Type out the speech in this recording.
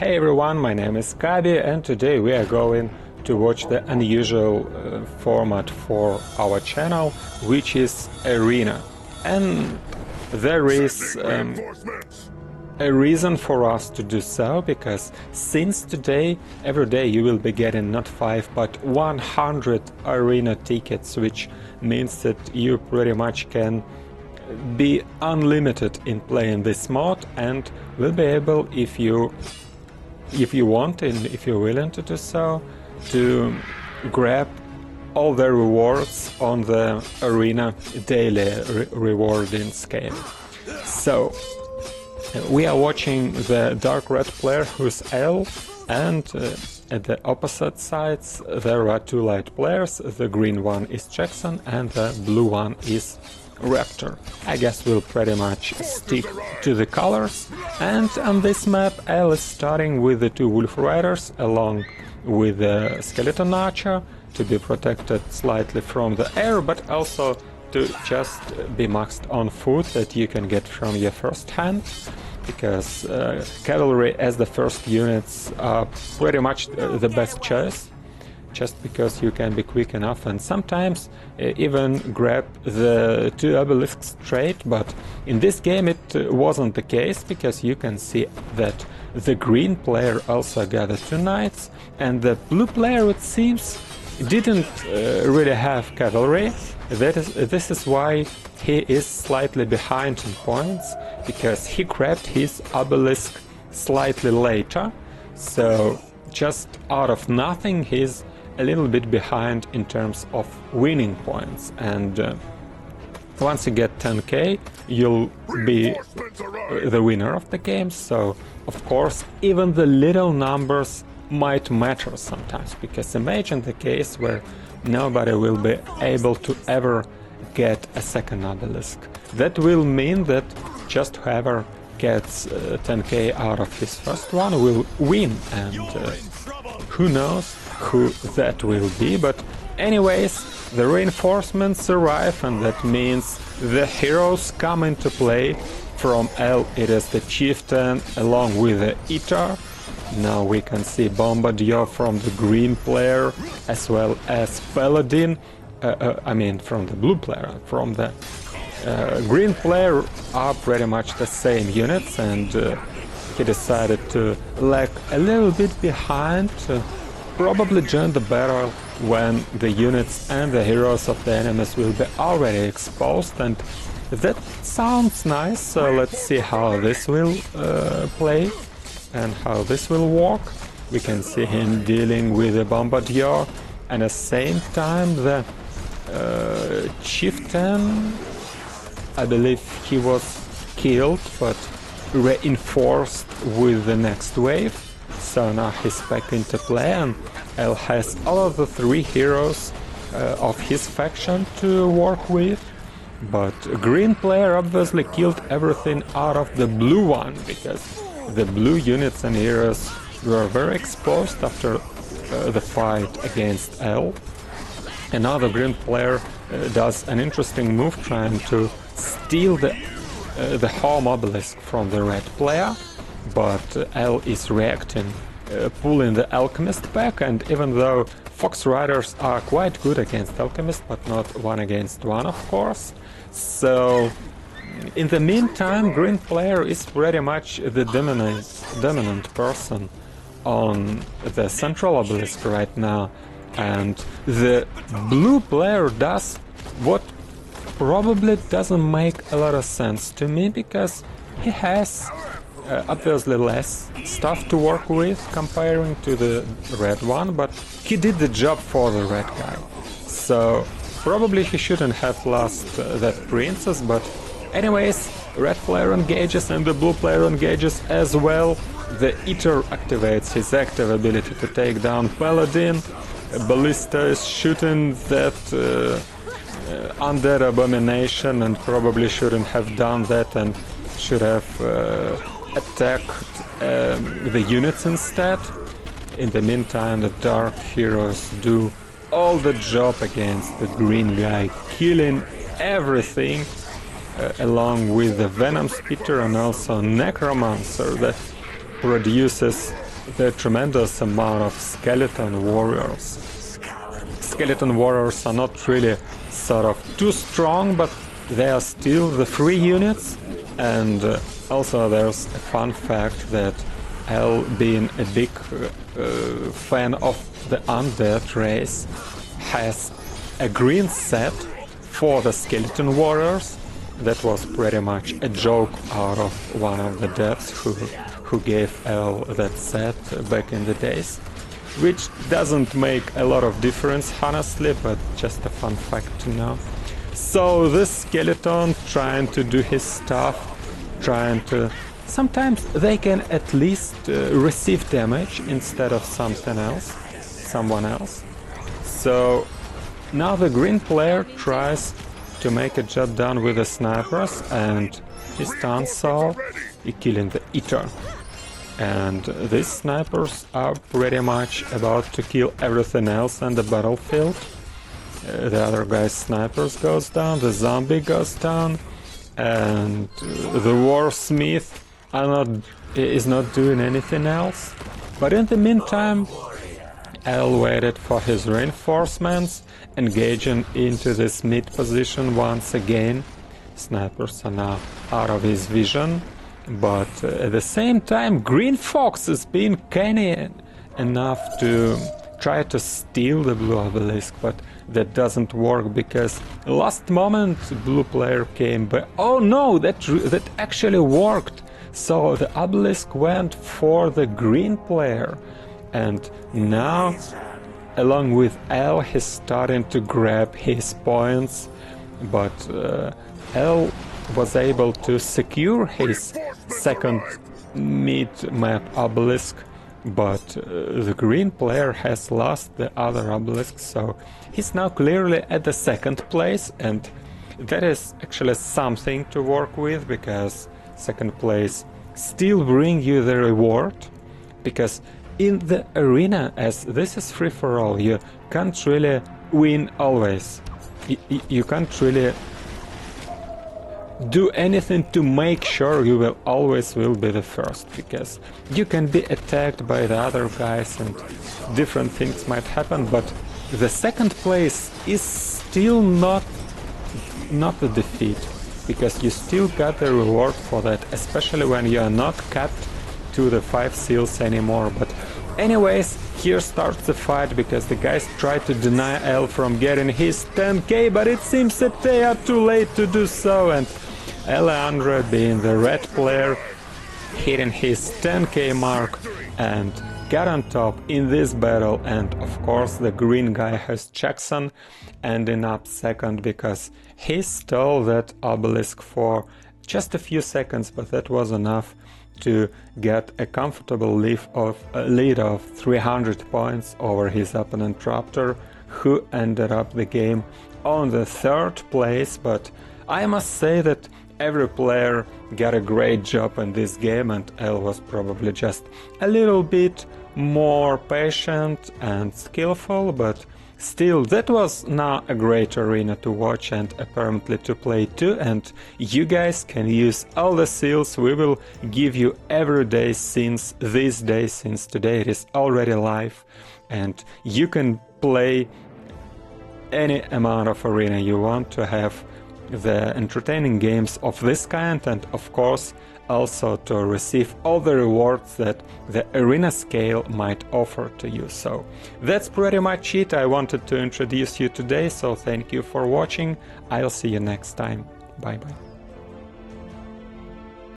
Hey everyone, my name is Kabi and today we are going to watch the unusual format for our channel, which is Arena. And there is a reason for us to do so, because since today, every day you will be getting not 5 but 100 Arena tickets, which means that you pretty much can be unlimited in playing this mod and will be able, if you want and if you're willing to do so, to grab all the rewards on the Arena daily rewarding scheme. So we are watching the dark red player, who's L, and at the opposite sides there are two light players. The green one is Jackson and the blue one is Raptor. I guess we'll pretty much stick to the colors, and on this map L is starting with the two Wolf Riders along with the Skeleton Archer to be protected slightly from the air, but also to just be maxed on foot that you can get from your first hand, because cavalry as the first units are pretty much the best choice, just because you can be quick enough and sometimes even grab the two obelisks straight. But in this game it wasn't the case, because you can see that the green player also got the two knights, and the blue player, it seems, didn't really have cavalry. This is why he is slightly behind in points, because he grabbed his obelisk slightly later, so just out of nothing he's a little bit behind in terms of winning points. And once you get 10k you'll be the winner of the game. So of course even the little numbers might matter sometimes, because imagine the case where nobody will be able to ever get a second obelisk. That will mean that just whoever gets 10k out of his first one will win, and who knows who that will be. But anyways, the reinforcements arrive, and that means the heroes come into play. From L it is the Chieftain along with the Eater. Now we can see Bombardier from the green player, as well as Paladin, from the blue player. From the green player are pretty much the same units, and he decided to lag a little bit behind, probably join the battle when the units and the heroes of the enemies will be already exposed, and that sounds nice. So let's see how this will play and how this will work. We can see him dealing with the Bombardier, and at the same time the Chieftain, I believe he was killed but reinforced with the next wave. So now he's back into play, and L has all of the three heroes of his faction to work with. But green player obviously killed everything out of the blue one, because the blue units and heroes were very exposed after the fight against L. And now the green player does an interesting move, trying to steal the home obelisk from the red player. But L is reacting, pulling the Alchemist back, and even though Fox Riders are quite good against Alchemist, but not one against one, of course. So in the meantime, green player is pretty much the dominant person on the central obelisk right now, and the blue player does what probably doesn't make a lot of sense to me, because he has obviously less stuff to work with comparing to the red one, but he did the job for the red guy. So probably he shouldn't have lost that princess. But anyways, red player engages and the blue player engages as well. The Eater activates his active ability to take down Paladin. Ballista is shooting that undead abomination, and probably shouldn't have done that, and should have attacked the units instead. In the meantime, the dark heroes do all the job against the green guy, killing everything, along with the Venom Spitter and also Necromancer that produces the tremendous amount of skeleton warriors. Skeleton warriors are not really sort of too strong, but they are still the free units. And also there's a fun fact that L, being a big fan of the undead race, has a green set for the skeleton warriors. That was pretty much a joke out of one of the devs who gave L that set back in the days, which doesn't make a lot of difference honestly, but just a fun fact to know. So this skeleton trying to do his stuff, trying to... Sometimes they can at least receive damage instead of someone else. So now the green player tries to make a job done with the snipers, and he stuns Saul, killing the Eater. And these snipers are pretty much about to kill everything else on the battlefield. The other guy's snipers goes down, the zombie goes down, and the warsmith is not doing anything else. But in the meantime, L waited for his reinforcements, engaging into this mid position once again. Snipers are now out of his vision, but at the same time Green Fox is being canny enough to try to steal the blue obelisk, but that doesn't work because last moment blue player came by. Oh no, that actually worked. So the obelisk went for the green player, and now along with L he's starting to grab his points, but L was able to secure his second mid-map obelisk, but the green player has lost the other obelisk, so he's now clearly at the second place, and that is actually something to work with, because second place still bring you the reward, because in the arena, as this is free-for-all, you can't really win always. You can't really do anything to make sure you will always be the first, because you can be attacked by the other guys and different things might happen, but the second place is still not a defeat, because you still got the reward for that, especially when you are not capped to the 5 seals anymore. But anyways, here starts the fight, because the guys try to deny L from getting his 10k, but it seems that they are too late to do so, and Alejandro, being the red player, hitting his 10k mark and got on top in this battle. And of course the green guy has Jackson ending up second, because he stole that obelisk for just a few seconds, but that was enough to get a comfortable lead of 300 points over his opponent Raptor, who ended up the game on the third place. But I must say that every player got a great job in this game, and L was probably just a little bit more patient and skillful, but still, that was now a great arena to watch and apparently to play too, and you guys can use all the seals we will give you every day since this day, since today it is already live, and you can play any amount of arena you want to have the entertaining games of this kind, and of course also to receive all the rewards that the arena scale might offer to you. So that's pretty much it I wanted to introduce you today, so thank you for watching. I'll see you next time. Bye bye.